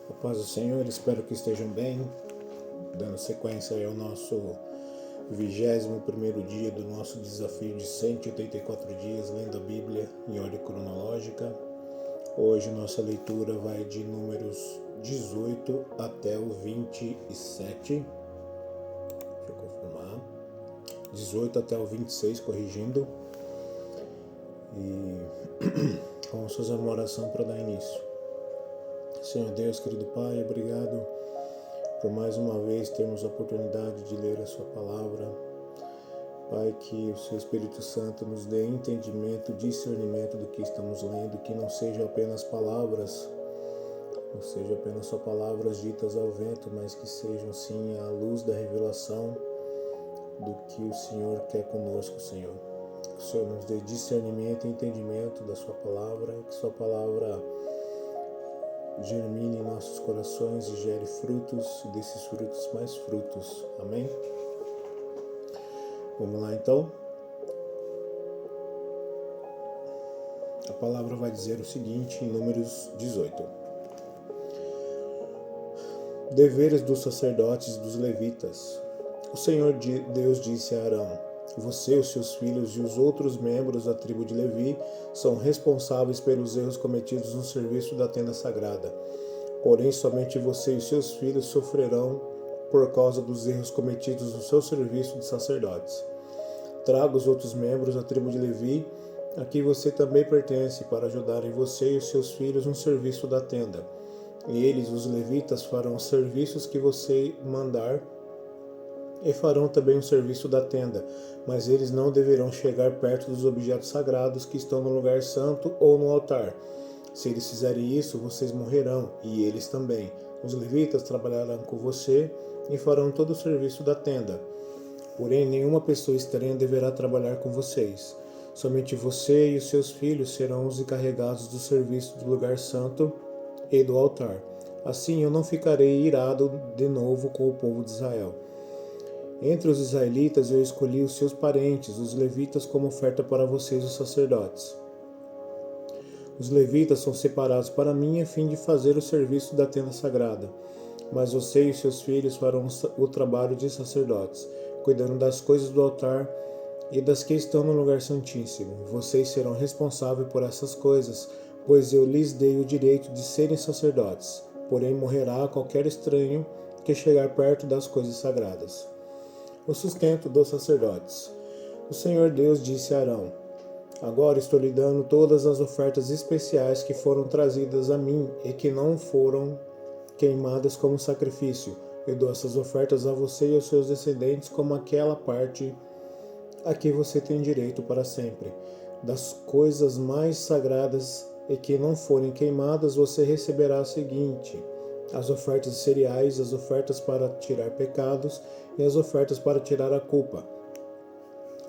A paz do Senhor, espero que estejam bem. Dando sequência ao nosso 21º dia do nosso desafio de 184 dias lendo a Bíblia em ordem cronológica. Hoje nossa leitura vai de números 18 até o 27. Deixa eu confirmar. 18 até o 26, corrigindo. E vamos fazer uma oração para dar início. Senhor Deus, querido Pai, obrigado por mais uma vez termos a oportunidade de ler a sua palavra. Pai, que o seu Espírito Santo nos dê entendimento, discernimento do que estamos lendo, que não sejam apenas palavras, não sejam apenas só palavras ditas ao vento, mas que sejam sim a luz da revelação do que o Senhor quer conosco, Senhor. Que o Senhor nos dê discernimento e entendimento da sua palavra, que sua palavra germine em nossos corações e gere frutos, e desses frutos mais frutos. Amém? Vamos lá então. A palavra vai dizer o seguinte em Números 18. Deveres dos sacerdotes e dos levitas. O Senhor Deus disse a Arão: você, os seus filhos e os outros membros da tribo de Levi são responsáveis pelos erros cometidos no serviço da tenda sagrada. Porém, somente você e seus filhos sofrerão por causa dos erros cometidos no seu serviço de sacerdotes. Traga os outros membros da tribo de Levi, a quem você também pertence, para ajudarem você e os seus filhos no serviço da tenda. E eles, os levitas, farão os serviços que você mandar e farão também o serviço da tenda, mas eles não deverão chegar perto dos objetos sagrados que estão no lugar santo ou no altar. Se eles fizerem isso, vocês morrerão, e eles também. Os levitas trabalharão com você e farão todo o serviço da tenda. Porém, nenhuma pessoa estranha deverá trabalhar com vocês. Somente você e os seus filhos serão os encarregados do serviço do lugar santo e do altar. Assim eu não ficarei irado de novo com o povo de Israel. Entre os israelitas eu escolhi os seus parentes, os levitas, como oferta para vocês, os sacerdotes. Os levitas são separados para mim a fim de fazer o serviço da tenda sagrada. Mas você e seus filhos farão o trabalho de sacerdotes, cuidando das coisas do altar e das que estão no lugar santíssimo. Vocês serão responsáveis por essas coisas, pois eu lhes dei o direito de serem sacerdotes. Porém morrerá qualquer estranho que chegar perto das coisas sagradas. O sustento dos sacerdotes. O Senhor Deus disse a Arão: agora estou lhe dando todas as ofertas especiais que foram trazidas a mim e que não foram queimadas como sacrifício. Eu dou essas ofertas a você e aos seus descendentes como aquela parte a que você tem direito para sempre. Das coisas mais sagradas e que não forem queimadas, você receberá o seguinte: as ofertas de cereais, as ofertas para tirar pecados e as ofertas para tirar a culpa.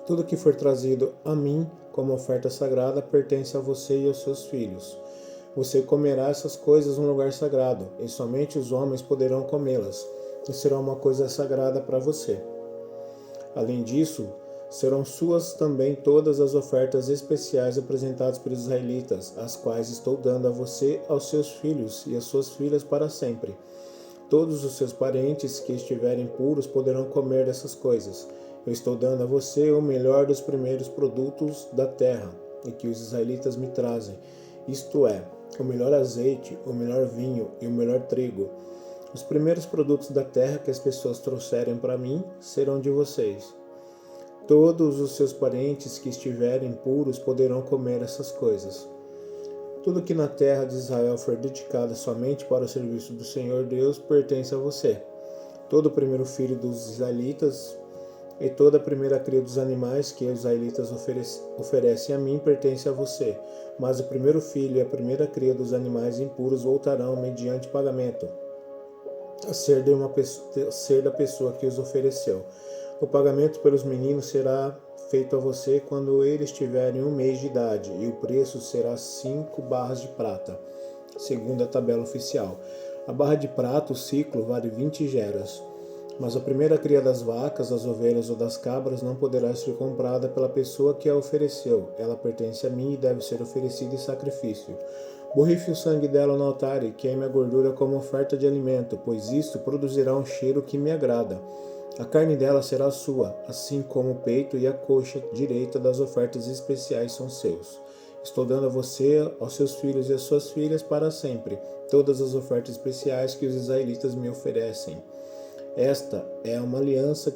Tudo que for trazido a mim como oferta sagrada pertence a você e aos seus filhos. Você comerá essas coisas no lugar sagrado, e somente os homens poderão comê-las, e será uma coisa sagrada para você. Além disso, serão suas também todas as ofertas especiais apresentadas pelos israelitas, as quais estou dando a você, aos seus filhos e às suas filhas para sempre. Todos os seus parentes que estiverem puros poderão comer dessas coisas. Eu estou dando a você o melhor dos primeiros produtos da terra, e que os israelitas me trazem, isto é, o melhor azeite, o melhor vinho e o melhor trigo. Os primeiros produtos da terra que as pessoas trouxerem para mim serão de vocês. Todos os seus parentes que estiverem puros poderão comer essas coisas. Tudo que na terra de Israel for dedicado somente para o serviço do Senhor Deus pertence a você. Todo o primeiro filho dos israelitas e toda a primeira cria dos animais que os israelitas oferecem a mim pertence a você. Mas o primeiro filho e a primeira cria dos animais impuros voltarão mediante pagamento, a ser da pessoa que os ofereceu. O pagamento pelos meninos será feito a você quando eles tiverem 1 mês de idade, e o preço será 5 barras de prata, segundo a tabela oficial. A barra de prata, o ciclo, vale 20 geras. Mas a primeira cria das vacas, das ovelhas ou das cabras não poderá ser comprada pela pessoa que a ofereceu. Ela pertence a mim e deve ser oferecida em sacrifício. Borrife o sangue dela no altar e queime a gordura como oferta de alimento, pois isto produzirá um cheiro que me agrada. A carne dela será sua, assim como o peito e a coxa direita das ofertas especiais são seus. Estou dando a você, aos seus filhos e às suas filhas para sempre, todas as ofertas especiais que os israelitas me oferecem. Esta é uma aliança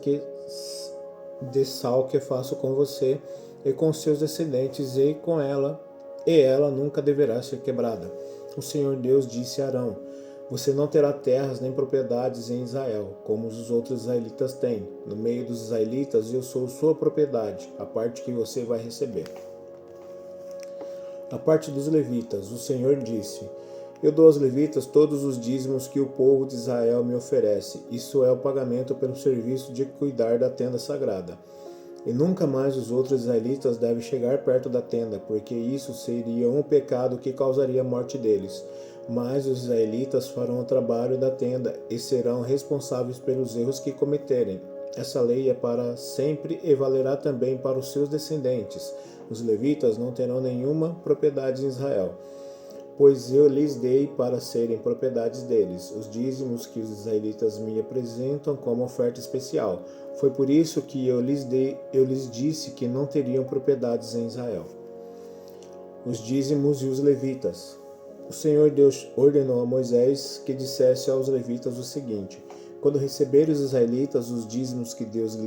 de sal que faço com você e com seus descendentes e ela nunca deverá ser quebrada. O Senhor Deus disse a Arão: você não terá terras nem propriedades em Israel, como os outros israelitas têm. No meio dos israelitas eu sou sua propriedade, a parte que você vai receber. A parte dos levitas, o Senhor disse: eu dou aos levitas todos os dízimos que o povo de Israel me oferece. Isso é o pagamento pelo serviço de cuidar da tenda sagrada. E nunca mais os outros israelitas devem chegar perto da tenda, porque isso seria um pecado que causaria a morte deles. Mas os israelitas farão o trabalho da tenda e serão responsáveis pelos erros que cometerem. Essa lei é para sempre e valerá também para os seus descendentes. Os levitas não terão nenhuma propriedade em Israel, pois eu lhes dei para serem propriedades deles, os dízimos que os israelitas me apresentam como oferta especial. Foi por isso que eu lhes disse que não teriam propriedades em Israel. Os dízimos e os levitas. O Senhor Deus ordenou a Moisés que dissesse aos levitas o seguinte: quando receberem os israelitas os dízimos que Deus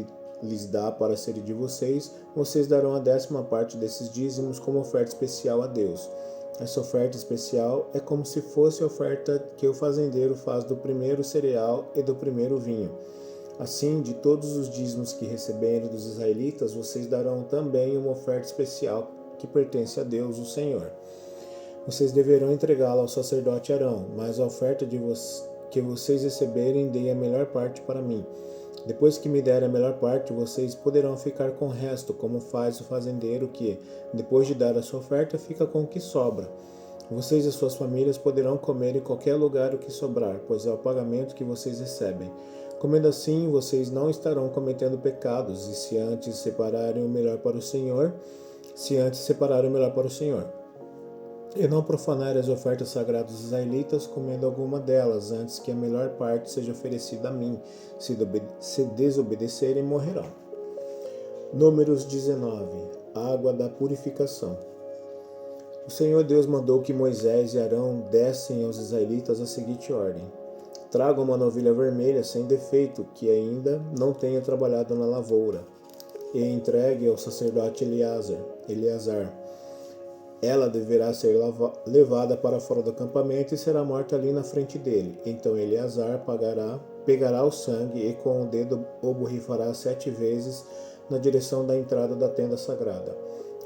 lhes dá para serem de vocês, vocês darão a 10ª parte desses dízimos como oferta especial a Deus. Essa oferta especial é como se fosse a oferta que o fazendeiro faz do primeiro cereal e do primeiro vinho. Assim, de todos os dízimos que receberem dos israelitas, vocês darão também uma oferta especial que pertence a Deus, o Senhor. Vocês deverão entregá-la ao sacerdote Arão, mas a oferta que vocês receberem, deem a melhor parte para mim. Depois que me der a melhor parte, vocês poderão ficar com o resto, como faz o fazendeiro que, depois de dar a sua oferta, fica com o que sobra. Vocês e suas famílias poderão comer em qualquer lugar o que sobrar, pois é o pagamento que vocês recebem. Comendo assim, vocês não estarão cometendo pecados, e se antes separarem o melhor para o Senhor, e não profanarem as ofertas sagradas dos israelitas, comendo alguma delas, antes que a melhor parte seja oferecida a mim. Se desobedecerem, morrerão. Números 19. Água da purificação. O Senhor Deus mandou que Moisés e Arão dessem aos israelitas a seguinte ordem: tragam uma novilha vermelha sem defeito, que ainda não tenha trabalhado na lavoura, e entregue ao sacerdote Eleazar. Ela deverá ser levada para fora do acampamento e será morta ali na frente dele. Então Eleazar pegará o sangue e com o dedo o borrifará 7 vezes na direção da entrada da tenda sagrada.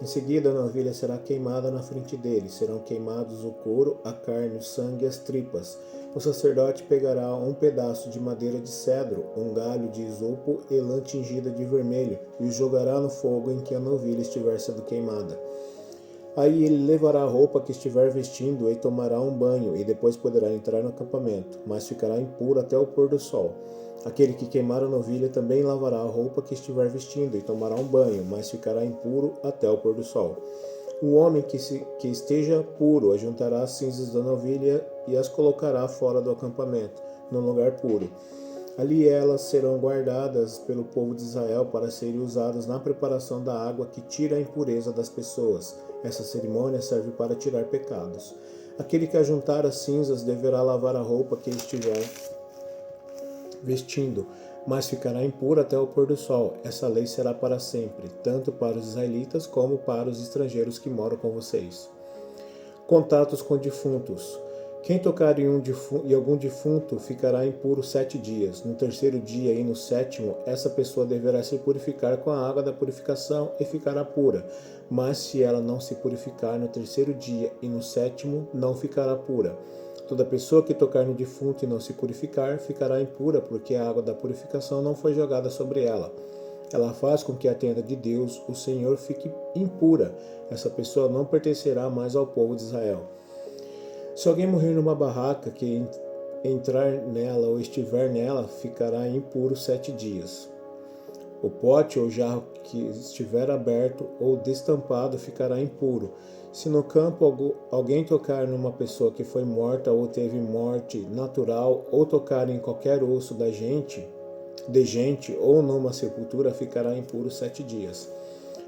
Em seguida, a novilha será queimada na frente dele. Serão queimados o couro, a carne, o sangue e as tripas. O sacerdote pegará um pedaço de madeira de cedro, um galho de isopo e lã tingida de vermelho e o jogará no fogo em que a novilha estiver sendo queimada. Aí ele levará a roupa que estiver vestindo e tomará um banho, e depois poderá entrar no acampamento, mas ficará impuro até o pôr do sol. Aquele que queimar a novilha também lavará a roupa que estiver vestindo e tomará um banho, mas ficará impuro até o pôr do sol. O homem que esteja puro ajuntará as cinzas da novilha e as colocará fora do acampamento, num lugar puro. Ali elas serão guardadas pelo povo de Israel para serem usadas na preparação da água que tira a impureza das pessoas. Essa cerimônia serve para tirar pecados. Aquele que ajuntar as cinzas deverá lavar a roupa que estiver vestindo, mas ficará impuro até o pôr do sol. Essa lei será para sempre, tanto para os israelitas como para os estrangeiros que moram com vocês. Contatos com defuntos. Quem tocar em algum defunto ficará impuro 7 dias. No 3º dia e no 7º, essa pessoa deverá se purificar com a água da purificação e ficará pura. Mas se ela não se purificar no 3º dia e no 7º, não ficará pura. Toda pessoa que tocar no defunto e não se purificar ficará impura, porque a água da purificação não foi jogada sobre ela. Ela faz com que a tenda de Deus, o Senhor, fique impura. Essa pessoa não pertencerá mais ao povo de Israel. Se alguém morrer numa barraca, que entrar nela ou estiver nela, ficará impuro 7 dias. O pote ou jarro que estiver aberto ou destampado ficará impuro. Se no campo alguém tocar numa pessoa que foi morta ou teve morte natural, ou tocar em qualquer osso de gente ou numa sepultura, ficará impuro 7 dias.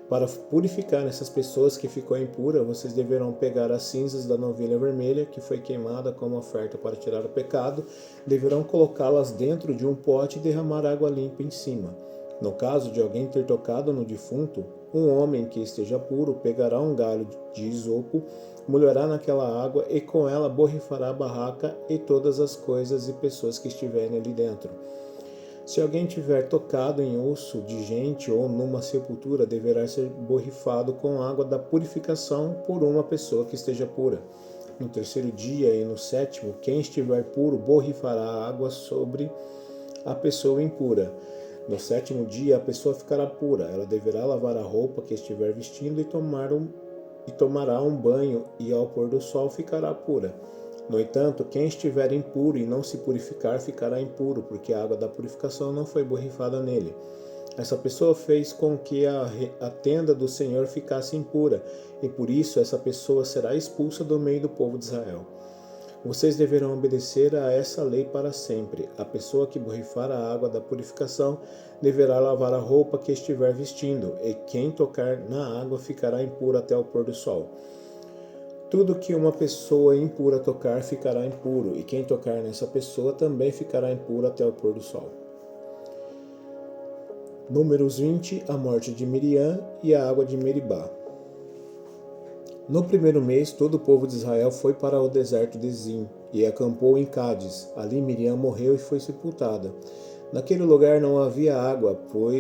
Para purificar essas pessoas que ficou impura, vocês deverão pegar as cinzas da novilha vermelha que foi queimada como oferta para tirar o pecado, deverão colocá-las dentro de um pote e derramar água limpa em cima. No caso de alguém ter tocado no defunto, um homem que esteja puro pegará um galho de isopo, molhará naquela água e com ela borrifará a barraca e todas as coisas e pessoas que estiverem ali dentro. Se alguém tiver tocado em osso de gente ou numa sepultura, deverá ser borrifado com água da purificação por uma pessoa que esteja pura. No terceiro dia e no sétimo, quem estiver puro borrifará a água sobre a pessoa impura. No sétimo dia, a pessoa ficará pura. Ela deverá lavar a roupa que estiver vestindo e tomará um banho, e ao pôr do sol ficará pura. No entanto, quem estiver impuro e não se purificar ficará impuro, porque a água da purificação não foi borrifada nele. Essa pessoa fez com que a tenda do Senhor ficasse impura, e por isso essa pessoa será expulsa do meio do povo de Israel. Vocês deverão obedecer a essa lei para sempre. A pessoa que borrifar a água da purificação deverá lavar a roupa que estiver vestindo, e quem tocar na água ficará impuro até o pôr do sol. Tudo que uma pessoa impura tocar ficará impuro, e quem tocar nessa pessoa também ficará impuro até o pôr do sol. Números 20, a morte de Miriam e a água de Meribá. No primeiro mês, todo o povo de Israel foi para o deserto de Zim e acampou em Cádiz. Ali Miriam morreu e foi sepultada. Naquele lugar não havia água, por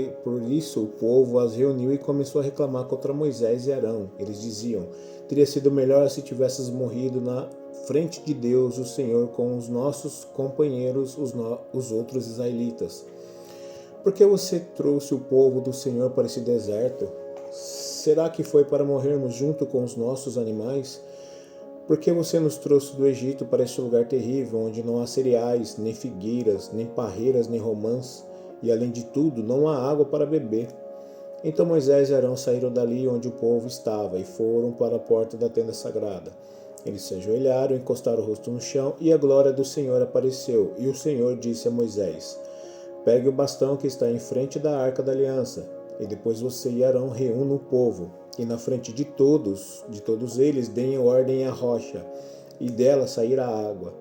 isso o povo as reuniu e começou a reclamar contra Moisés e Arão. Eles diziam: teria sido melhor se tivesses morrido na frente de Deus, o Senhor, com os nossos companheiros, os outros israelitas. Por que você trouxe o povo do Senhor para esse deserto? Será que foi para morrermos junto com os nossos animais? Por que você nos trouxe do Egito para este lugar terrível, onde não há cereais, nem figueiras, nem parreiras, nem romãs, e além de tudo, não há água para beber? Então Moisés e Arão saíram dali onde o povo estava e foram para a porta da tenda sagrada. Eles se ajoelharam, encostaram o rosto no chão, e a glória do Senhor apareceu. E o Senhor disse a Moisés: pegue o bastão que está em frente da arca da aliança, e depois você e Arão reúnam o povo, e na frente de todos eles deem ordem à rocha, e dela sairá água.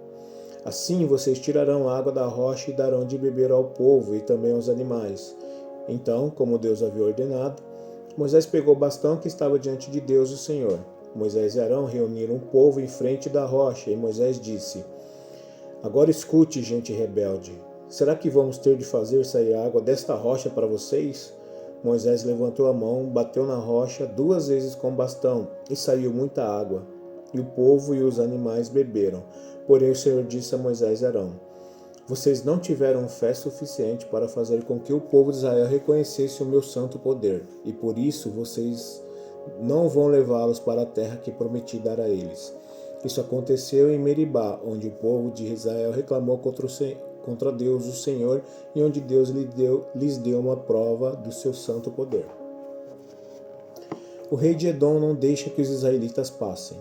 Assim vocês tirarão água da rocha e darão de beber ao povo e também aos animais. Então, como Deus havia ordenado, Moisés pegou o bastão que estava diante de Deus, o Senhor. Moisés e Arão reuniram o povo em frente da rocha, e Moisés disse: agora escute, gente rebelde. Será que vamos ter de fazer sair água desta rocha para vocês? Moisés levantou a mão, bateu na rocha 2 vezes com o bastão, e saiu muita água. E o povo e os animais beberam. Porém o Senhor disse a Moisés e Arão: vocês não tiveram fé suficiente para fazer com que o povo de Israel reconhecesse o meu santo poder, e por isso vocês não vão levá-los para a terra que prometi dar a eles. Isso aconteceu em Meribá, onde o povo de Israel reclamou contra Deus, o Senhor, e onde Deus lhes deu uma prova do seu santo poder. O rei de Edom não deixa que os israelitas passem.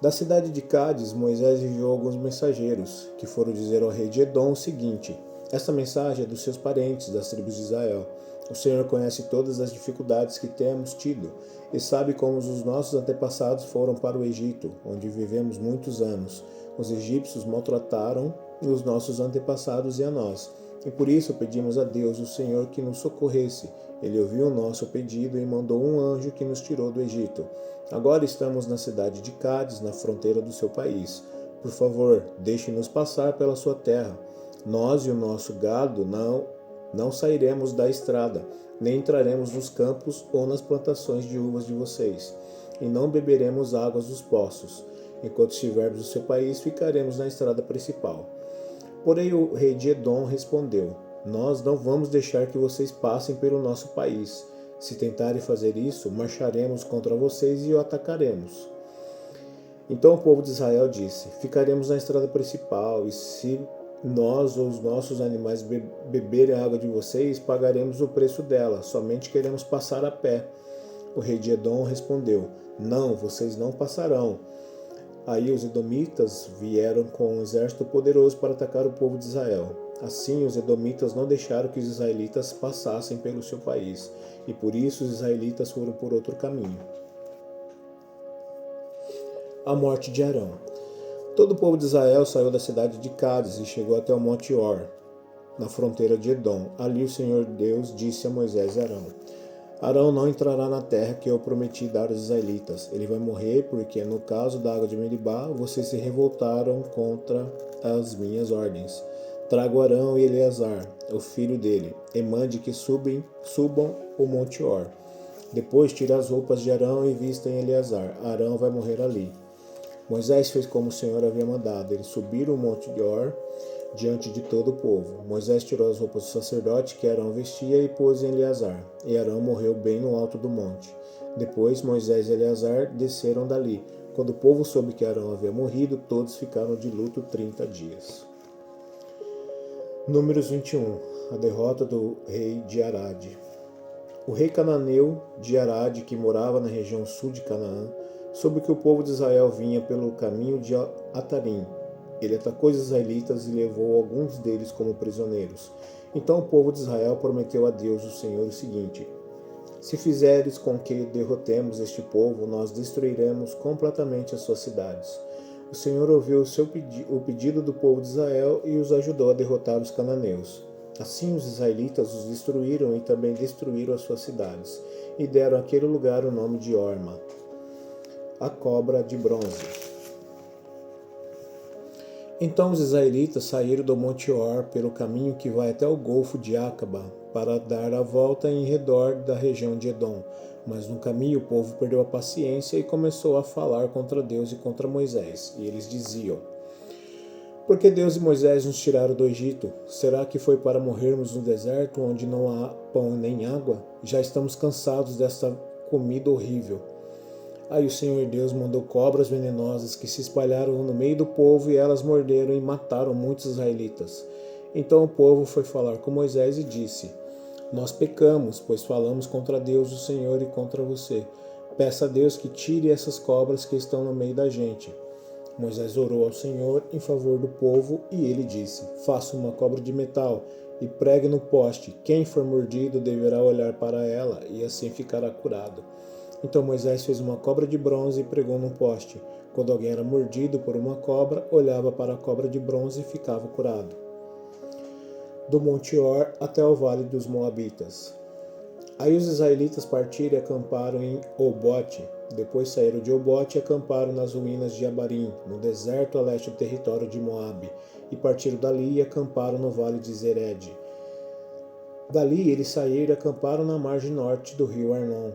Da cidade de Cádiz, Moisés enviou alguns mensageiros, que foram dizer ao rei de Edom o seguinte: esta mensagem é dos seus parentes, das tribos de Israel. O Senhor conhece todas as dificuldades que temos tido, e sabe como os nossos antepassados foram para o Egito, onde vivemos muitos anos. Os egípcios maltrataram os nossos antepassados e a nós, e por isso pedimos a Deus, o Senhor, que nos socorresse. Ele ouviu o nosso pedido e mandou um anjo que nos tirou do Egito. Agora estamos na cidade de Cádiz, na fronteira do seu país. Por favor, deixe-nos passar pela sua terra. Nós e o nosso gado não sairemos da estrada, nem entraremos nos campos ou nas plantações de uvas de vocês, e não beberemos águas dos poços. Enquanto estivermos no seu país, ficaremos na estrada principal. Porém o rei de Edom respondeu: nós não vamos deixar que vocês passem pelo nosso país. Se tentarem fazer isso, marcharemos contra vocês e o atacaremos. Então o povo de Israel disse: ficaremos na estrada principal, e se nós ou os nossos animais beberem a água de vocês, pagaremos o preço dela, somente queremos passar a pé. O rei de Edom respondeu: Não, vocês não passarão. Aí os edomitas vieram com um exército poderoso para atacar o povo de Israel. Assim, os edomitas não deixaram que os israelitas passassem pelo seu país, e por isso os israelitas foram por outro caminho. A morte de Arão. Todo o povo de Israel saiu da cidade de Cádiz e chegou até o monte Or, na fronteira de Edom. Ali o Senhor Deus disse a Moisés e Arão: Arão não entrará na terra que eu prometi dar aos israelitas. Ele vai morrer porque, no caso da água de Meribá, vocês se revoltaram contra as minhas ordens. Traga Arão e Eleazar, o filho dele, e mande que subam o monte Or. Depois tire as roupas de Arão e vista em Eleazar. Arão vai morrer ali. Moisés fez como o Senhor havia mandado. Eles subiram o monte de Or diante de todo o povo. Moisés tirou as roupas do sacerdote que Arão vestia e pôs em Eleazar. E Arão morreu bem no alto do monte. Depois Moisés e Eleazar desceram dali. Quando o povo soube que Arão havia morrido, todos ficaram de luto 30 dias. Números 21. A derrota do rei de Arad. O rei cananeu de Arad, que morava na região sul de Canaã, soube que o povo de Israel vinha pelo caminho de Atarim. Ele atacou os israelitas e levou alguns deles como prisioneiros. Então o povo de Israel prometeu a Deus, o Senhor, o seguinte: Se fizeres com que derrotemos este povo, nós destruiremos completamente as suas cidades. O Senhor ouviu o pedido do povo de Israel e os ajudou a derrotar os cananeus. Assim os israelitas os destruíram e também destruíram as suas cidades, e deram àquele lugar o nome de Orma, a cobra de bronze. Então os israelitas saíram do monte Or pelo caminho que vai até o golfo de Acaba, para dar a volta em redor da região de Edom. Mas no caminho o povo perdeu a paciência e começou a falar contra Deus e contra Moisés. E eles diziam: Por que Deus e Moisés nos tiraram do Egito? Será que foi para morrermos no deserto, onde não há pão nem água? Já estamos cansados desta comida horrível. Aí o Senhor Deus mandou cobras venenosas que se espalharam no meio do povo e elas morderam e mataram muitos israelitas. Então o povo foi falar com Moisés e disse: Nós pecamos, pois falamos contra Deus, o Senhor, e contra você. Peça a Deus que tire essas cobras que estão no meio da gente. Moisés orou ao Senhor em favor do povo e ele disse: Faça uma cobra de metal e pregue no poste. Quem for mordido deverá olhar para ela e assim ficará curado. Então Moisés fez uma cobra de bronze e pregou no poste. Quando alguém era mordido por uma cobra, olhava para a cobra de bronze e ficava curado. Do monte Or até o vale dos Moabitas. Aí os israelitas partiram e acamparam em Obote. Depois saíram de Obote e acamparam nas ruínas de Abarim, no deserto a leste do território de Moabe, e partiram dali e acamparam no vale de Zered. Dali eles saíram e acamparam na margem norte do rio Arnon,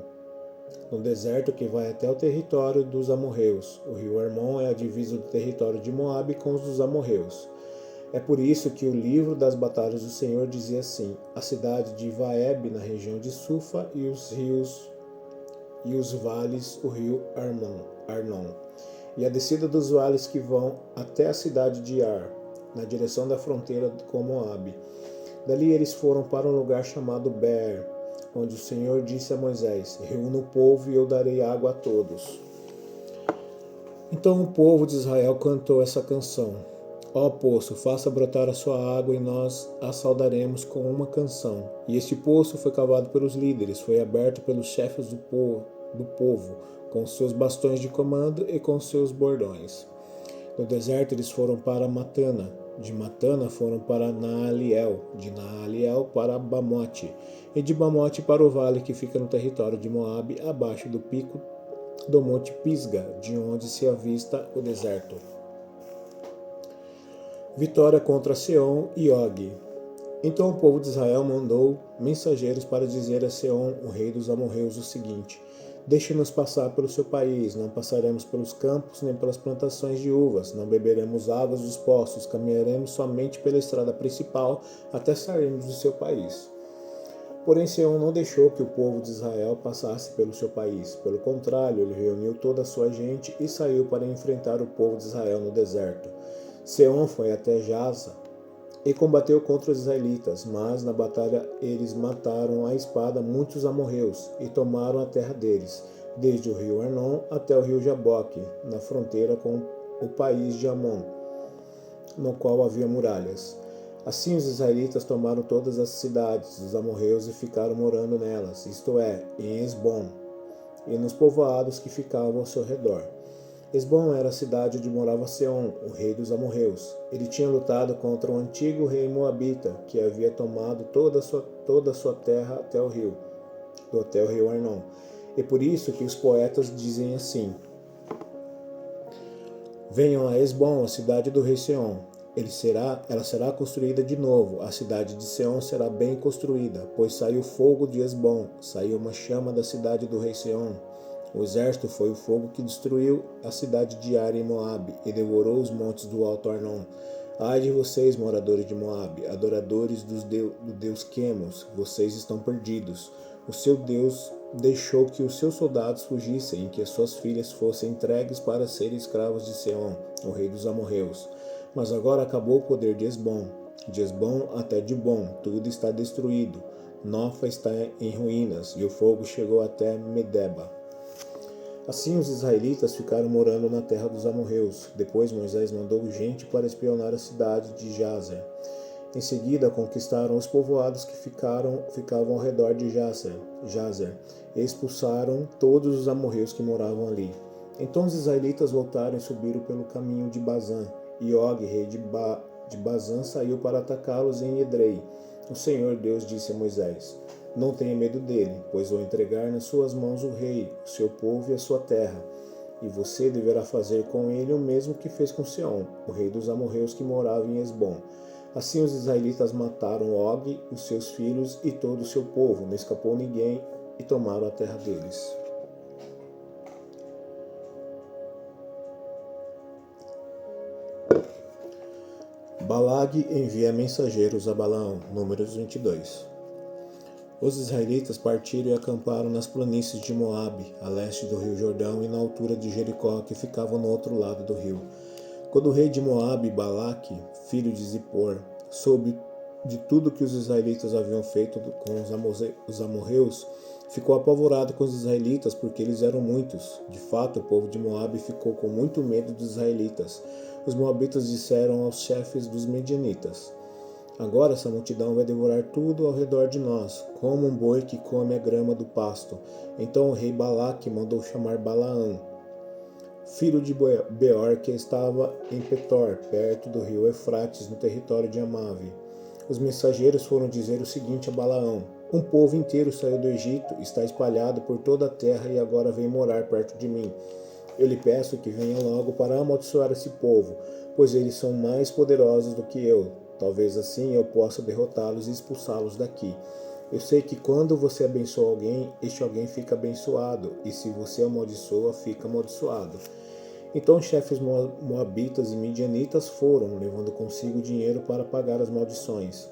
no deserto que vai até o território dos amorreus. O rio Hermon é a divisa do território de Moabe com os dos amorreus. É por isso que o livro das batalhas do Senhor dizia assim: a cidade de Vaeb, na região de Sufa, e os rios e os vales, o rio Arnon, e a descida dos vales que vão até a cidade de Ar, na direção da fronteira com Moabe. Dali eles foram para um lugar chamado Beer, onde o Senhor disse a Moisés: Reúna o povo e eu darei água a todos. Então o povo de Israel cantou essa canção: Ó poço, faça brotar a sua água e nós a saudaremos com uma canção. E este poço foi cavado pelos líderes, foi aberto pelos chefes do povo, com seus bastões de comando e com seus bordões. No deserto eles foram para Matana, de Matana foram para Naaliel, de Naaliel para Bamote, e de Bamote para o vale que fica no território de Moabe, abaixo do pico do monte Pisga, de onde se avista o deserto. Vitória contra Seom e Og. Então o povo de Israel mandou mensageiros para dizer a Seom, o rei dos amorreus, o seguinte: Deixe-nos passar pelo seu país, não passaremos pelos campos nem pelas plantações de uvas, não beberemos águas dos poços, caminharemos somente pela estrada principal até sairmos do seu país. Porém Seom não deixou que o povo de Israel passasse pelo seu país. Pelo contrário, ele reuniu toda a sua gente e saiu para enfrentar o povo de Israel no deserto. Seom foi até Jaza, E combateu contra os israelitas, mas na batalha eles mataram à espada muitos amorreus e tomaram a terra deles, desde o rio Arnon até o rio Jaboque, na fronteira com o país de Amon, no qual havia muralhas. Assim os israelitas tomaram todas as cidades dos amorreus e ficaram morando nelas, isto é, em Esbom, e nos povoados que ficavam ao seu redor. Esbom era a cidade onde morava Seom, o rei dos amorreus. Ele tinha lutado contra um antigo rei moabita, que havia tomado toda a sua terra até o rio Arnon. É por isso que os poetas dizem assim: venham a Esbom, a cidade do rei Seom. Ela será construída de novo. A cidade de Seom será bem construída, pois saiu fogo de Esbom, saiu uma chama da cidade do rei Seom. O exército foi o fogo que destruiu a cidade de Ar em Moabe e devorou os montes do Alto Arnon. Ai de vocês, moradores de Moabe, adoradores do deus Quemos, vocês estão perdidos. O seu Deus deixou que os seus soldados fugissem e que as suas filhas fossem entregues para serem escravos de Seom, o rei dos amorreus. Mas agora acabou o poder de Esbom até Dibom, tudo está destruído. Nofa está em ruínas e o fogo chegou até Medeba. Assim os israelitas ficaram morando na terra dos amorreus. Depois Moisés mandou gente para espionar a cidade de Jazer. Em seguida conquistaram os povoados que ficavam ao redor de Jazer e expulsaram todos os amorreus que moravam ali. Então os israelitas voltaram e subiram pelo caminho de Bazã, e Og, rei de Bazã, saiu para atacá-los em Edrei. O Senhor Deus disse a Moisés: não tenha medo dele, pois vou entregar nas suas mãos o rei, o seu povo e a sua terra. E você deverá fazer com ele o mesmo que fez com Seom, o rei dos amorreus que morava em Esbom. Assim os israelitas mataram Og, os seus filhos e todo o seu povo, não escapou ninguém, e tomaram a terra deles. Balag envia mensageiros a Balaão, Números 22. Os israelitas partiram e acamparam nas planícies de Moabe, a leste do rio Jordão e na altura de Jericó, que ficavam no outro lado do rio. Quando o rei de Moabe, Balaque, filho de Zippor, soube de tudo que os israelitas haviam feito com os amorreus, ficou apavorado com os israelitas porque eles eram muitos. De fato, o povo de Moabe ficou com muito medo dos israelitas. Os moabitas disseram aos chefes dos medianitas: agora essa multidão vai devorar tudo ao redor de nós, como um boi que come a grama do pasto. Então o rei Balaque mandou chamar Balaão, filho de Beor, que estava em Petor, perto do rio Eufrates, no território de Amave. Os mensageiros foram dizer o seguinte a Balaão: um povo inteiro saiu do Egito, está espalhado por toda a terra e agora vem morar perto de mim. Eu lhe peço que venha logo para amaldiçoar esse povo, pois eles são mais poderosos do que eu. Talvez assim eu possa derrotá-los e expulsá-los daqui. Eu sei que quando você abençoa alguém, este alguém fica abençoado, e se você amaldiçoa, fica amaldiçoado. Então os chefes moabitas e midianitas foram, levando consigo dinheiro para pagar as maldições.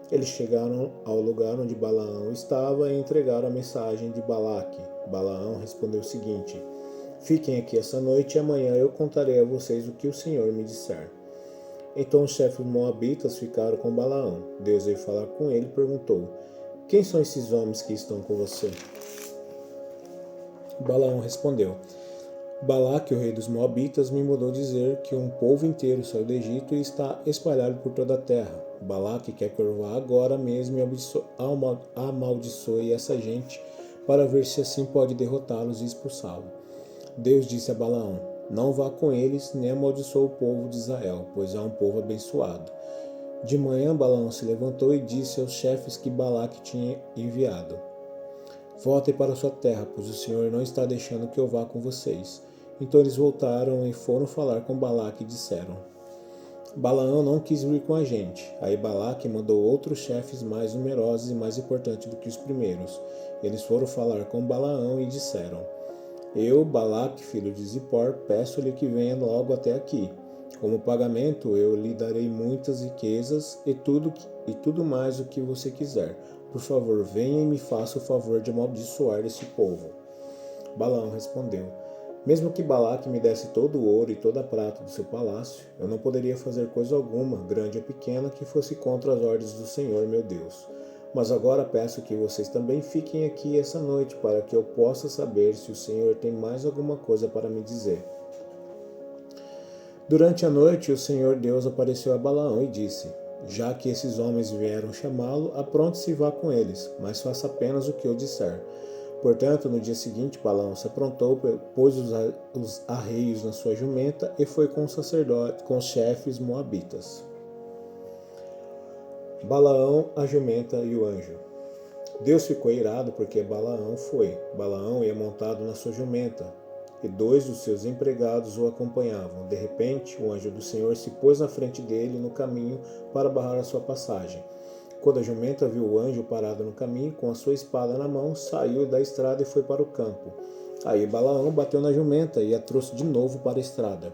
Eles chegaram ao lugar onde Balaão estava e entregaram a mensagem de Balaque. Balaão respondeu o seguinte: fiquem aqui essa noite e amanhã eu contarei a vocês o que o Senhor me disser. Então os chefes moabitas ficaram com Balaão. Deus veio falar com ele e perguntou: quem são esses homens que estão com você? Balaão respondeu: Balaque, o rei dos moabitas, me mandou dizer que um povo inteiro saiu do Egito e está espalhado por toda a terra. Balaque quer que eu vá agora mesmo e amaldiçoe essa gente para ver se assim pode derrotá-los e expulsá-los. Deus disse a Balaão: não vá com eles, nem amaldiçoe o povo de Israel, pois é um povo abençoado. De manhã Balaão se levantou e disse aos chefes que Balaque tinha enviado: voltem para sua terra, pois o Senhor não está deixando que eu vá com vocês. Então eles voltaram e foram falar com Balaque e disseram: Balaão não quis vir com a gente. Aí Balaque mandou outros chefes mais numerosos e mais importantes do que os primeiros. Eles foram falar com Balaão e disseram: eu, Balaque, filho de Zippor, peço-lhe que venha logo até aqui. Como pagamento, eu lhe darei muitas riquezas e tudo mais o que você quiser. Por favor, venha e me faça o favor de amaldiçoar esse povo. Balaão respondeu: Mesmo que Balaque me desse todo o ouro e toda a prata do seu palácio, eu não poderia fazer coisa alguma, grande ou pequena, que fosse contra as ordens do Senhor meu Deus. Mas agora peço que vocês também fiquem aqui essa noite, para que eu possa saber se o Senhor tem mais alguma coisa para me dizer. Durante a noite, o Senhor Deus apareceu a Balaão e disse: Já que esses homens vieram chamá-lo, apronte-se e vá com eles, mas faça apenas o que eu disser. Portanto, no dia seguinte, Balaão se aprontou, pôs os arreios na sua jumenta e foi com os sacerdotes, com os chefes moabitas. Balaão, a jumenta e o anjo. Deus ficou irado porque Balaão foi. Balaão ia montado na sua jumenta, e 2 dos seus empregados o acompanhavam. De repente, o anjo do Senhor se pôs na frente dele no caminho para barrar a sua passagem. Quando a jumenta viu o anjo parado no caminho, com a sua espada na mão, saiu da estrada e foi para o campo. Aí Balaão bateu na jumenta e a trouxe de novo para a estrada.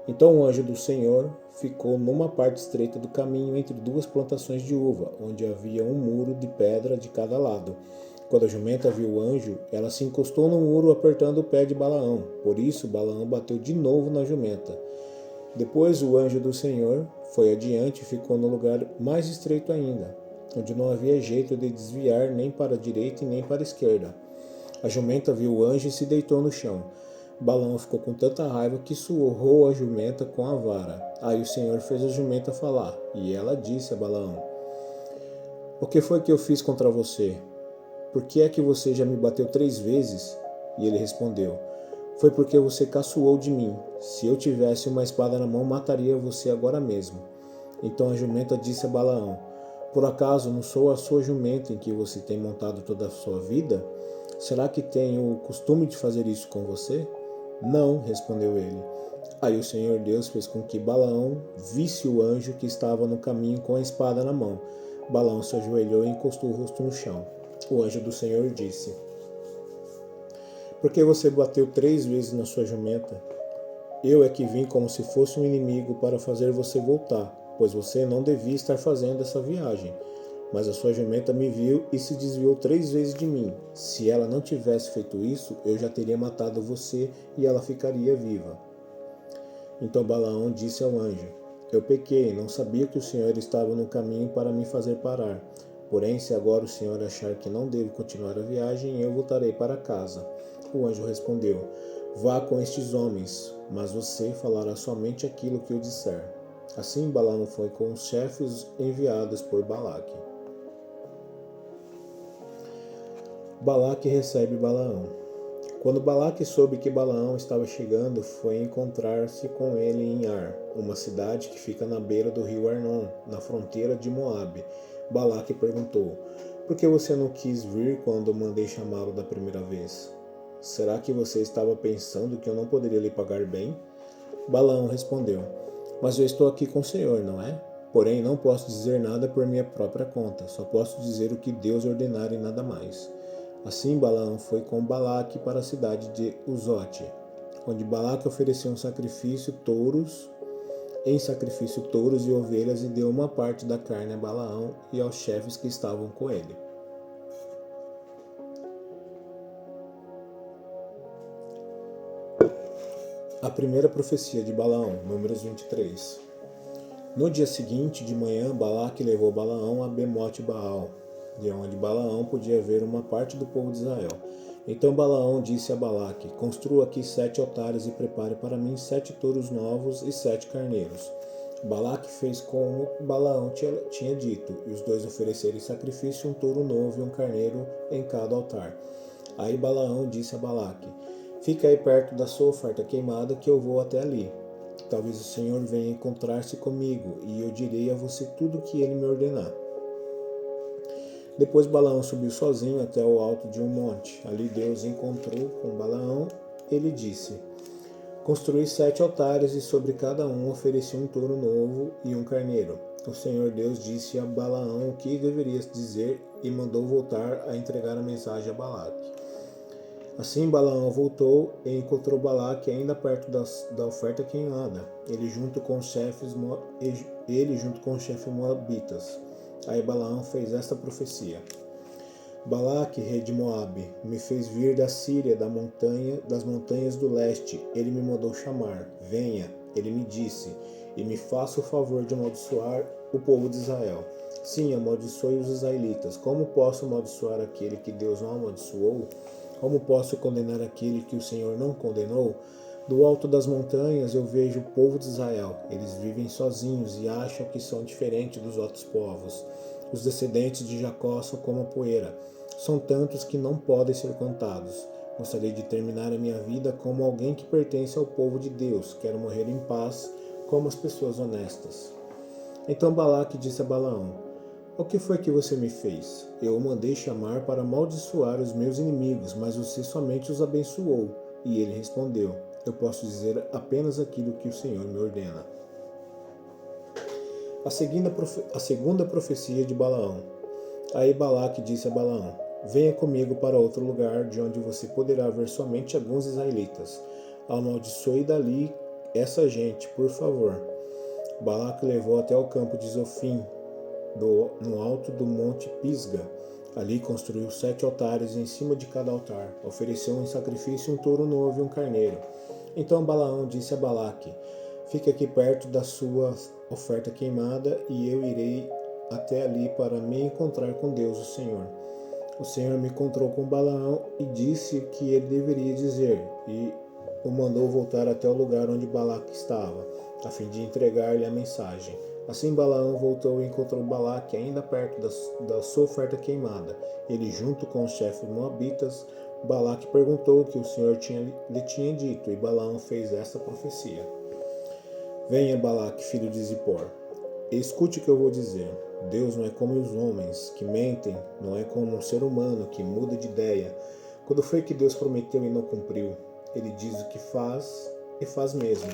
Então o anjo do Senhor ficou numa parte estreita do caminho entre 2 plantações de uva, onde havia um muro de pedra de cada lado. Quando a jumenta viu o anjo, ela se encostou no muro apertando o pé de Balaão. Por isso Balaão bateu de novo na jumenta. Depois o anjo do Senhor foi adiante e ficou no lugar mais estreito ainda, onde não havia jeito de desviar nem para a direita e nem para a esquerda. A jumenta viu o anjo e se deitou no chão. Balaão ficou com tanta raiva que surrou a jumenta com a vara. Aí o Senhor fez a jumenta falar, e ela disse a Balaão: O que foi que eu fiz contra você? Por que é que você já me bateu 3 vezes? E ele respondeu: Foi porque você caçoou de mim. Se eu tivesse uma espada na mão, mataria você agora mesmo. Então a jumenta disse a Balaão: Por acaso não sou a sua jumenta em que você tem montado toda a sua vida? Será que tenho o costume de fazer isso com você? Não, respondeu ele. Aí o Senhor Deus fez com que Balaão visse o anjo que estava no caminho com a espada na mão. Balaão se ajoelhou e encostou o rosto no chão. O anjo do Senhor disse: Por que você bateu 3 vezes na sua jumenta? Eu é que vim como se fosse um inimigo para fazer você voltar, pois você não devia estar fazendo essa viagem. Mas a sua jumenta me viu e se desviou 3 vezes de mim. Se ela não tivesse feito isso, eu já teria matado você e ela ficaria viva. Então Balaão disse ao anjo: Eu pequei, não sabia que o Senhor estava no caminho para me fazer parar. Porém, se agora o Senhor achar que não devo continuar a viagem, eu voltarei para casa. O anjo respondeu: Vá com estes homens, mas você falará somente aquilo que eu disser. Assim Balaão foi com os chefes enviados por Balaque. Balaque recebe Balaão. Quando Balaque soube que Balaão estava chegando, foi encontrar-se com ele em Ar, uma cidade que fica na beira do rio Arnon, na fronteira de Moabe. Balaque perguntou: Por que você não quis vir quando mandei chamá-lo da primeira vez? Será que você estava pensando que eu não poderia lhe pagar bem? Balaão respondeu: Mas eu estou aqui com o Senhor, não é? Porém, não posso dizer nada por minha própria conta, só posso dizer o que Deus ordenar e nada mais. Assim Balaão foi com Balaque para a cidade de Uzote, onde Balaque ofereceu em sacrifício touros e ovelhas e deu uma parte da carne a Balaão e aos chefes que estavam com ele. A primeira profecia de Balaão, Números 23. No dia seguinte, de manhã, Balaque levou Balaão a Bemote Baal, de onde Balaão podia ver uma parte do povo de Israel. Então Balaão disse a Balaque: Construa aqui 7 altares e prepare para mim 7 touros novos e 7 carneiros. Balaque fez como Balaão tinha dito, e os dois ofereceram em sacrifício um touro novo e um carneiro em cada altar. Aí Balaão disse a Balaque: Fica aí perto da sua oferta queimada que eu vou até ali. Talvez o Senhor venha encontrar-se comigo, e eu direi a você tudo o que ele me ordenar. Depois Balaão subiu sozinho até o alto de um monte. Ali Deus encontrou com Balaão. Ele disse: Construí 7 altares e sobre cada um ofereci um touro novo e um carneiro. O Senhor Deus disse a Balaão o que deveria dizer e mandou voltar a entregar a mensagem a Balaque. Assim Balaão voltou e encontrou Balaque ainda perto da oferta queimada, ele junto com os chefes moabitas. Aí Balaão fez esta profecia: Balaque, rei de Moabe, me fez vir da Síria, das montanhas do leste. Ele me mandou chamar. Venha, ele me disse, e me faça o favor de amaldiçoar o povo de Israel. Sim, amaldiçoe os israelitas. Como posso amaldiçoar aquele que Deus não amaldiçoou? Como posso condenar aquele que o Senhor não condenou? Do alto das montanhas eu vejo o povo de Israel. Eles vivem sozinhos e acham que são diferentes dos outros povos. Os descendentes de Jacó são como a poeira. São tantos que não podem ser contados. Gostaria de terminar a minha vida como alguém que pertence ao povo de Deus. Quero morrer em paz, como as pessoas honestas. Então Balaque disse a Balaão: O que foi que você me fez? Eu o mandei chamar para amaldiçoar os meus inimigos, mas você somente os abençoou. E ele respondeu: Eu posso dizer apenas aquilo que o Senhor me ordena. A segunda profecia de Balaão. Aí Balaque disse a Balaão: Venha comigo para outro lugar, de onde você poderá ver somente alguns israelitas. Amaldiçoe dali essa gente, por favor. Balaque levou até o campo de Zofim, no alto do monte Pisga. Ali construiu 7 altares, e em cima de cada altar ofereceu em sacrifício um touro novo e um carneiro. Então Balaão disse a Balaque: Fique aqui perto da sua oferta queimada, e eu irei até ali para me encontrar com Deus, o Senhor. O Senhor me encontrou com Balaão e disse o que ele deveria dizer, e o mandou voltar até o lugar onde Balaque estava, a fim de entregar-lhe a mensagem. Assim Balaão voltou e encontrou Balaque ainda perto da sua oferta queimada. Ele, junto com os chefes moabitas, Balaque perguntou o que o Senhor lhe tinha dito, e Balaão fez esta profecia. Venha, Balaque, filho de Zippor, e escute o que eu vou dizer. Deus não é como os homens, que mentem, não é como um ser humano, que muda de ideia. Quando foi que Deus prometeu e não cumpriu? Ele diz o que faz, e faz mesmo.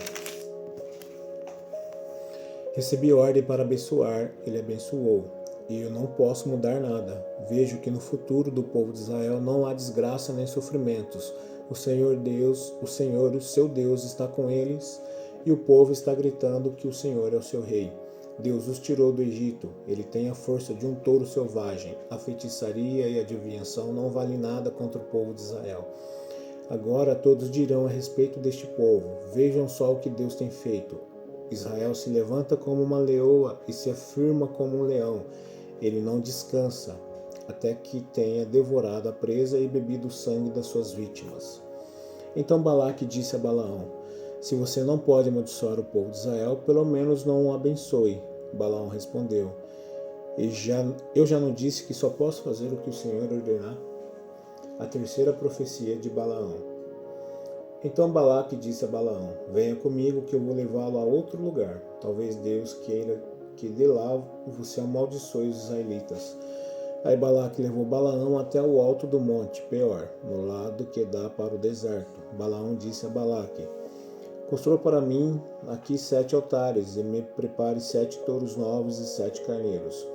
Recebi ordem para abençoar, ele abençoou, e eu não posso mudar nada. Vejo que no futuro do povo de Israel não há desgraça nem sofrimentos. O Senhor Deus, o Senhor, o seu Deus, está com eles, e o povo está gritando que o Senhor é o seu rei. Deus os tirou do Egito, ele tem a força de um touro selvagem. A feitiçaria e a adivinhação não valem nada contra o povo de Israel. Agora todos dirão a respeito deste povo: Vejam só o que Deus tem feito. Israel se levanta como uma leoa e se afirma como um leão. Ele não descansa até que tenha devorado a presa e bebido o sangue das suas vítimas. Então Balaque disse a Balaão: Se você não pode amaldiçoar o povo de Israel, pelo menos não o abençoe. Balaão respondeu: Eu já não disse que só posso fazer o que o Senhor ordenar? A terceira profecia de Balaão. Então Balaque disse a Balaão: Venha comigo que eu vou levá-lo a outro lugar. Talvez Deus queira que de lá você amaldiçoe os israelitas. Aí Balaque levou Balaão até o alto do monte Peor, no lado que dá para o deserto. Balaão disse a Balaque: Construa para mim aqui 7 altares e me prepare 7 touros novos e 7 carneiros.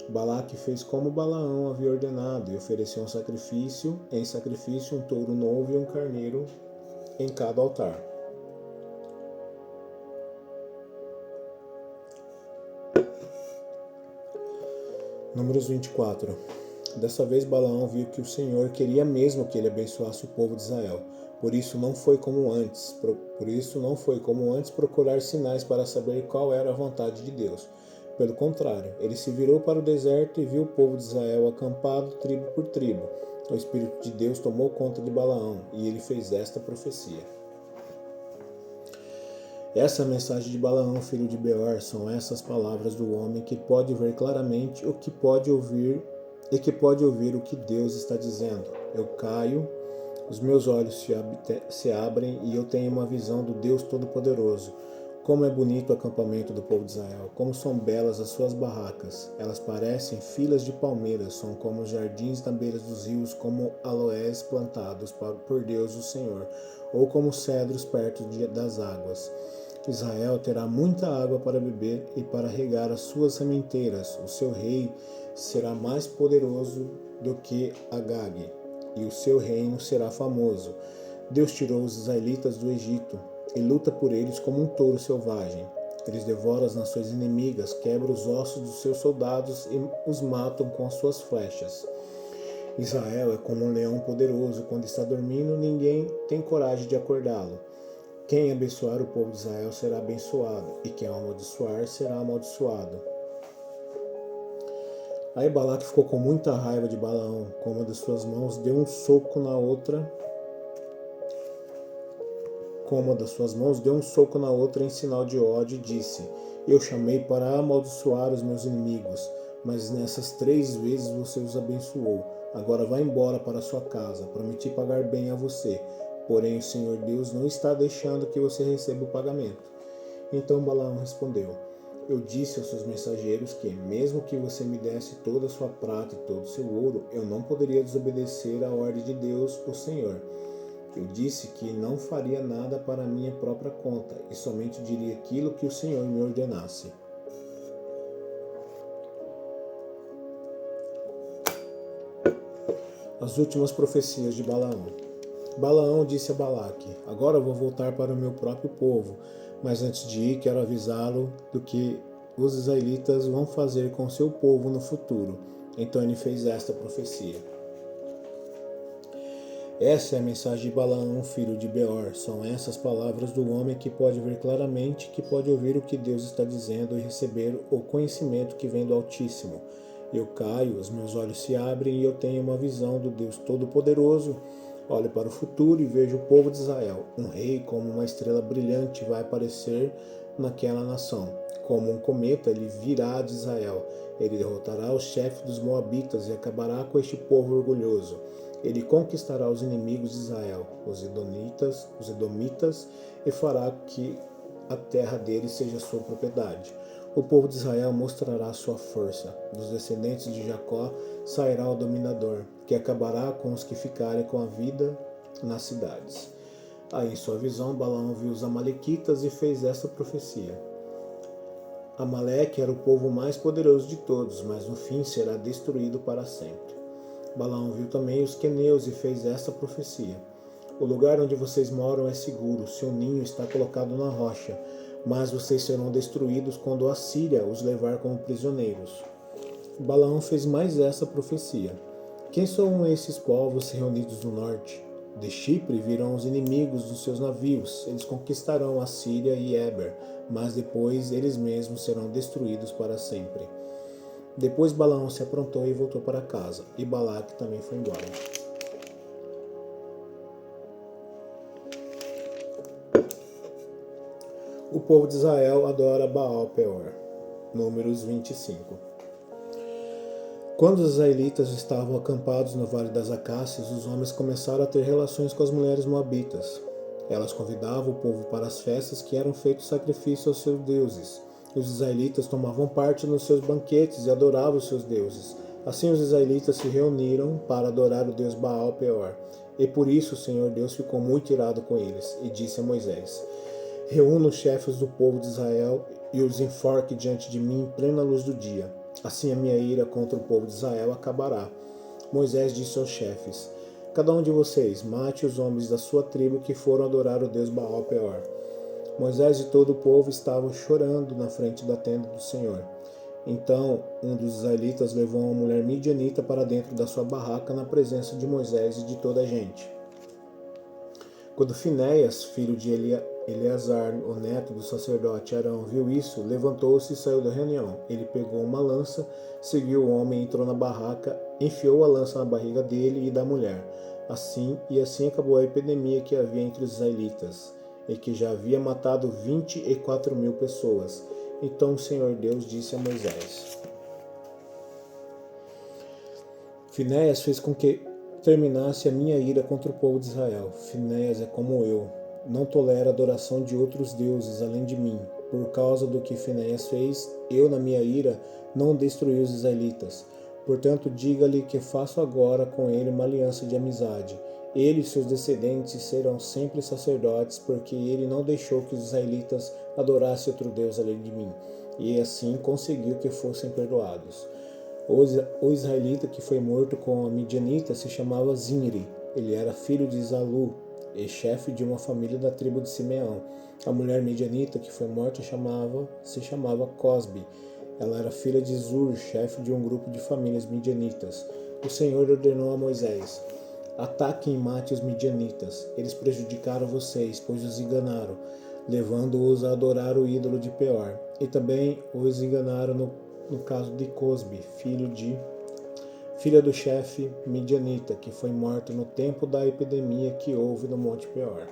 Balaque fez como Balaão havia ordenado e ofereceu em sacrifício um touro novo e um carneiro em cada altar. Números 24. Dessa vez Balaão viu que o Senhor queria mesmo que ele abençoasse o povo de Israel. Por isso não foi como antes procurar sinais para saber qual era a vontade de Deus. Pelo contrário, ele se virou para o deserto e viu o povo de Israel acampado tribo por tribo. O Espírito de Deus tomou conta de Balaão e ele fez esta profecia. Essa é a mensagem de Balaão, filho de Beor. São essas palavras do homem que pode ver claramente o que pode ouvir o que Deus está dizendo. Eu caio, os meus olhos se abrem e eu tenho uma visão do Deus Todo-Poderoso. Como é bonito o acampamento do povo de Israel, como são belas as suas barracas. Elas parecem filas de palmeiras, são como os jardins na beira dos rios, como aloés plantados por Deus o Senhor, ou como cedros perto das águas. Israel terá muita água para beber e para regar as suas sementeiras. O seu rei será mais poderoso do que Agag, e o seu reino será famoso. Deus tirou os israelitas do Egito e luta por eles como um touro selvagem. Eles devoram as nações inimigas, quebram os ossos dos seus soldados e os matam com as suas flechas. Israel é como um leão poderoso, quando está dormindo, ninguém tem coragem de acordá-lo. Quem abençoar o povo de Israel será abençoado, e quem amaldiçoar será amaldiçoado. Aí Balaque ficou com muita raiva de Balaão, com uma das suas mãos deu um soco na outra, em sinal de ódio, e disse: Eu chamei para amaldiçoar os meus inimigos, mas nessas 3 vezes você os abençoou. Agora vá embora para sua casa. Prometi pagar bem a você, porém o Senhor Deus não está deixando que você receba o pagamento. Então Balaão respondeu: Eu disse aos seus mensageiros que, mesmo que você me desse toda a sua prata e todo o seu ouro, eu não poderia desobedecer à ordem de Deus, o Senhor. Eu disse que não faria nada para minha própria conta, e somente diria aquilo que o Senhor me ordenasse. As últimas profecias de Balaão. Balaão disse a Balaque: Agora vou voltar para o meu próprio povo, mas antes de ir quero avisá-lo do que os israelitas vão fazer com seu povo no futuro. Então ele fez esta profecia. Essa é a mensagem de Balaão, filho de Beor. São essas palavras do homem que pode ver claramente, que pode ouvir o que Deus está dizendo e receber o conhecimento que vem do Altíssimo. Eu caio, os meus olhos se abrem e eu tenho uma visão do Deus Todo-Poderoso. Olho para o futuro e vejo o povo de Israel. Um rei como uma estrela brilhante vai aparecer naquela nação. Como um cometa, ele virá de Israel. Ele derrotará o chefe dos Moabitas e acabará com este povo orgulhoso. Ele conquistará os inimigos de Israel, os edomitas, e fará que a terra deles seja sua propriedade. O povo de Israel mostrará sua força. Dos descendentes de Jacó sairá o dominador, que acabará com os que ficarem com a vida nas cidades. Aí, em sua visão, Balaão viu os amalequitas e fez esta profecia. Amaleque era o povo mais poderoso de todos, mas no fim será destruído para sempre. Balaão viu também os queneus e fez esta profecia. O lugar onde vocês moram é seguro, seu ninho está colocado na rocha, mas vocês serão destruídos quando a Síria os levar como prisioneiros. Balaão fez mais essa profecia. Quem são esses povos reunidos no norte? De Chipre virão os inimigos dos seus navios. Eles conquistarão a Síria e Éber, mas depois eles mesmos serão destruídos para sempre. Depois Balaão se aprontou e voltou para casa, e Balaque também foi embora. O povo de Israel adora Baal-Peor. Números 25. Quando os israelitas estavam acampados no Vale das Acácias, os homens começaram a ter relações com as mulheres moabitas. Elas convidavam o povo para as festas que eram feitos sacrifício aos seus deuses. Os israelitas tomavam parte nos seus banquetes e adoravam os seus deuses. Assim os israelitas se reuniram para adorar o deus Baal-Peor. E por isso o Senhor Deus ficou muito irado com eles, e disse a Moisés: Reúna os chefes do povo de Israel e os enforque diante de mim em plena luz do dia. Assim a minha ira contra o povo de Israel acabará. Moisés disse aos chefes: Cada um de vocês mate os homens da sua tribo que foram adorar o deus Baal-Peor. Moisés e todo o povo estavam chorando na frente da tenda do Senhor. Então um dos israelitas levou uma mulher midianita para dentro da sua barraca na presença de Moisés e de toda a gente. Quando Finéias, filho de Eleazar, o neto do sacerdote Arão, viu isso, levantou-se e saiu da reunião. Ele pegou uma lança, seguiu o homem, entrou na barraca, enfiou a lança na barriga dele e da mulher. Assim acabou a epidemia que havia entre os israelitas, e que já havia matado 24.000 pessoas. Então o Senhor Deus disse a Moisés: Finéias fez com que terminasse a minha ira contra o povo de Israel. Finéias é como eu, não tolera a adoração de outros deuses além de mim. Por causa do que Finéias fez, eu na minha ira não destruí os israelitas. Portanto, diga-lhe que faço agora com ele uma aliança de amizade. Ele e seus descendentes serão sempre sacerdotes, porque ele não deixou que os israelitas adorassem outro Deus além de mim, e assim conseguiu que fossem perdoados. O israelita que foi morto com a midianita se chamava Zinri. Ele era filho de Zalu e chefe de uma família da tribo de Simeão. A mulher midianita que foi morta se chamava Cosbi. Ela era filha de Zur, chefe de um grupo de famílias midianitas. O Senhor ordenou a Moisés: ataquem e matem os midianitas. Eles prejudicaram vocês, pois os enganaram, levando-os a adorar o ídolo de Peor. E também os enganaram no caso de Cosbi, filha do chefe midianita, que foi morto no tempo da epidemia que houve no Monte Peor.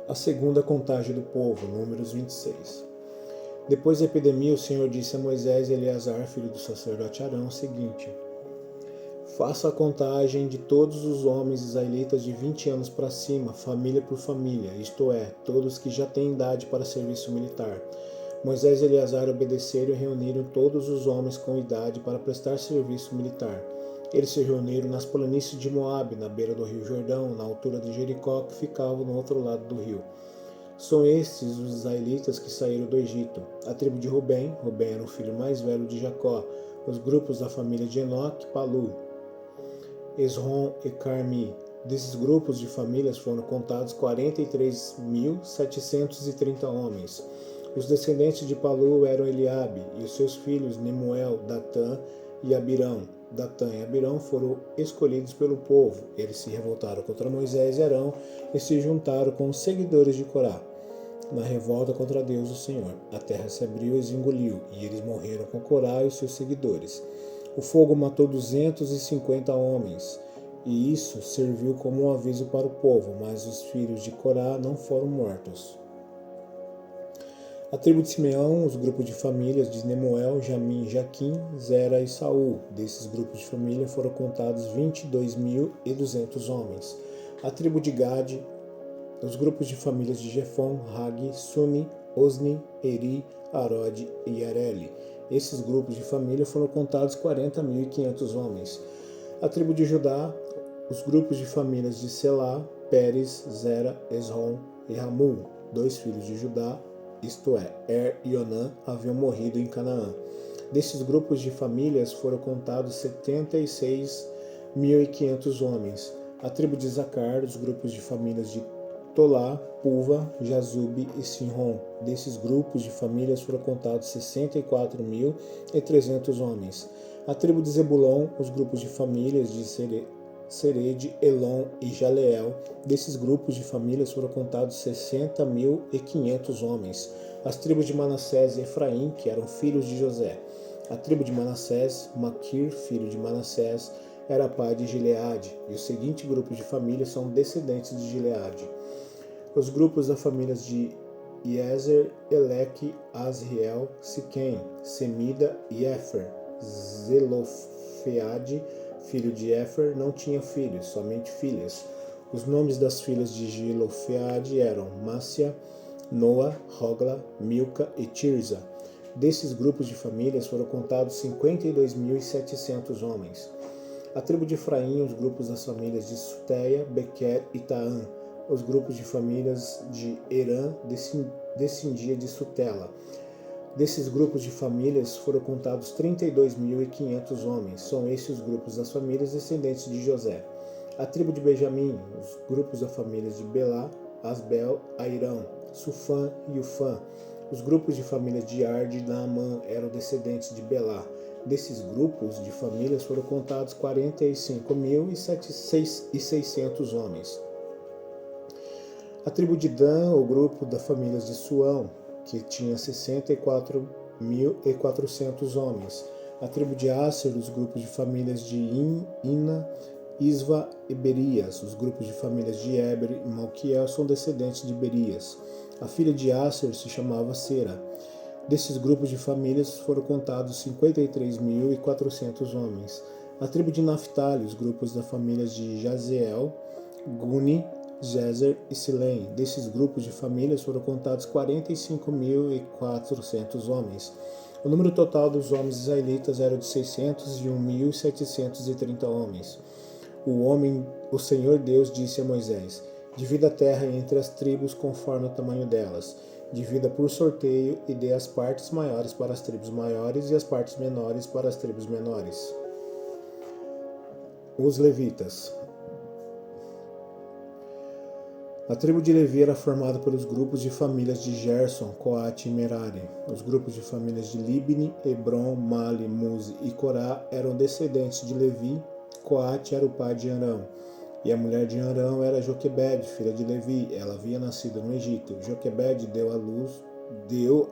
A segunda contagem do povo, Números 26. Depois da epidemia, o Senhor disse a Moisés e Eleazar, filho do sacerdote Arão, o seguinte: faça a contagem de todos os homens israelitas de 20 anos para cima, família por família, isto é, todos que já têm idade para serviço militar. Moisés e Eleazar obedeceram e reuniram todos os homens com idade para prestar serviço militar. Eles se reuniram nas planícies de Moabe, na beira do rio Jordão, na altura de Jericó, que ficava no outro lado do rio. São estes os israelitas que saíram do Egito. A tribo de Rubem era o filho mais velho de Jacó. Os grupos da família de Enoque, Palu, Esrom e Carmi. Desses grupos de famílias foram contados 43.730 homens. Os descendentes de Palu eram Eliabe e os seus filhos Nemuel, Datã e Abirão. Datã e Abirão foram escolhidos pelo povo. Eles se revoltaram contra Moisés e Arão e se juntaram com os seguidores de Corá na revolta contra Deus, o Senhor. A terra se abriu e os engoliu, e eles morreram com Corá e os seus seguidores. O fogo matou 250 homens, e isso serviu como um aviso para o povo, mas os filhos de Corá não foram mortos. A tribo de Simeão, os grupos de famílias de Nemuel, Jamim, Jaquim, Zera e Saul. Desses grupos de família foram contados 22.200 homens. A tribo de Gade, os grupos de famílias de Jefon, Hagi, Suni, Osni, Eri, Arode e Areli. Esses grupos de família foram contados 40.500 homens. A tribo de Judá, os grupos de famílias de Selá, Pérez, Zera, Esrom e Ramul. 2 filhos de Judá, isto é, e Onã, haviam morrido em Canaã. Desses grupos de famílias foram contados 76.500 homens. A tribo de Zacar, os grupos de famílias de Tolá, Puva, Jazube e Sinron. Desses grupos de famílias foram contados 64.300 homens. A tribo de Zebulon, os grupos de famílias de Sered, Elon e Jaleel. Desses grupos de famílias foram contados 60.500 homens. As tribos de Manassés e Efraim, que eram filhos de José. A tribo de Manassés, Maquir, filho de Manassés, era pai de Gileade, e os seguintes grupos de famílias são descendentes de Gileade. Os grupos das famílias de Iezer, Eleque, Asriel, Siquém, Semida e Éfer. Zelofeade, filho de Éfer, não tinha filhos, somente filhas. Os nomes das filhas de Zelofeade eram Mácia, Noa, Hogla, Milca e Tirza. Desses grupos de famílias foram contados 52.700 homens. A tribo de Efraim, os grupos das famílias de Suteia, Bequer e Taã. Os grupos de famílias de Herã descendia de Sutela. Desses grupos de famílias foram contados 32.500 homens. São esses os grupos das famílias descendentes de José. A tribo de Benjamim, os grupos das famílias de Belá, Asbel, Airão, Sufã e Ufã. Os grupos de famílias de Ard e Naamã eram descendentes de Belá. Desses grupos de famílias foram contados 45.600 homens. A tribo de Dan, o grupo das famílias de Suão, que tinha 64.400 homens. A tribo de Asser, os grupos de famílias de Ina, Isva e Berias. Os grupos de famílias de Eber e Malquiel são descendentes de Berias. A filha de Asser se chamava Sera. Desses grupos de famílias foram contados 53.400 homens. A tribo de Naphtali, os grupos das famílias de Jazeel, Guni, Jezer e Silém. Desses grupos de famílias foram contados 45.400 homens. O número total dos homens israelitas era de 601.730 homens. O Senhor Deus disse a Moisés: divida a terra entre as tribos conforme o tamanho delas. Divida por sorteio e dê as partes maiores para as tribos maiores e as partes menores para as tribos menores. Os levitas. A tribo de Levi era formada pelos grupos de famílias de Gerson, Coate e Merari. Os grupos de famílias de Libni, Hebron, Mali, Muzi e Corá eram descendentes de Levi. Coate era o pai de Arão. E a mulher de Arão era Joquebede, filha de Levi. Ela havia nascido no Egito. Joquebede deu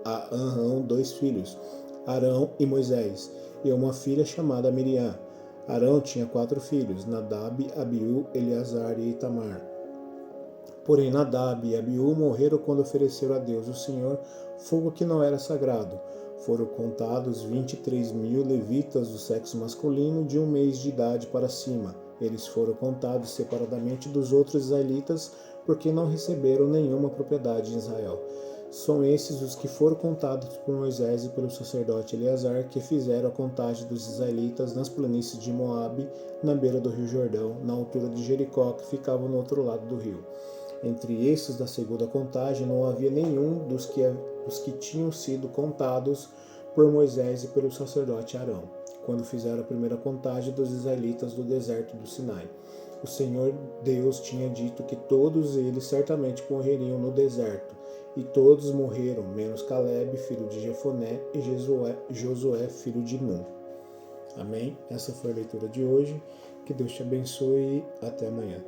a Arão 2 filhos, Arão e Moisés, e uma filha chamada Miriam. Arão tinha 4 filhos, Nadab, Abiú, Eleazar e Itamar. Porém, Nadab e Abiú morreram quando ofereceram a Deus, o Senhor, fogo que não era sagrado. Foram contados 23.000 levitas do sexo masculino de 1 mês de idade para cima. Eles foram contados separadamente dos outros israelitas, porque não receberam nenhuma propriedade em Israel. São esses os que foram contados por Moisés e pelo sacerdote Eleazar, que fizeram a contagem dos israelitas nas planícies de Moabe, na beira do rio Jordão, na altura de Jericó, que ficava no outro lado do rio. Entre esses da segunda contagem não havia nenhum dos que tinham sido contados por Moisés e pelo sacerdote Arão, quando fizeram a primeira contagem dos israelitas do deserto do Sinai. O Senhor Deus tinha dito que todos eles certamente morreriam no deserto, e todos morreram, menos Caleb, filho de Jefoné, e Josué, filho de Nun. Amém? Essa foi a leitura de hoje. Que Deus te abençoe e até amanhã.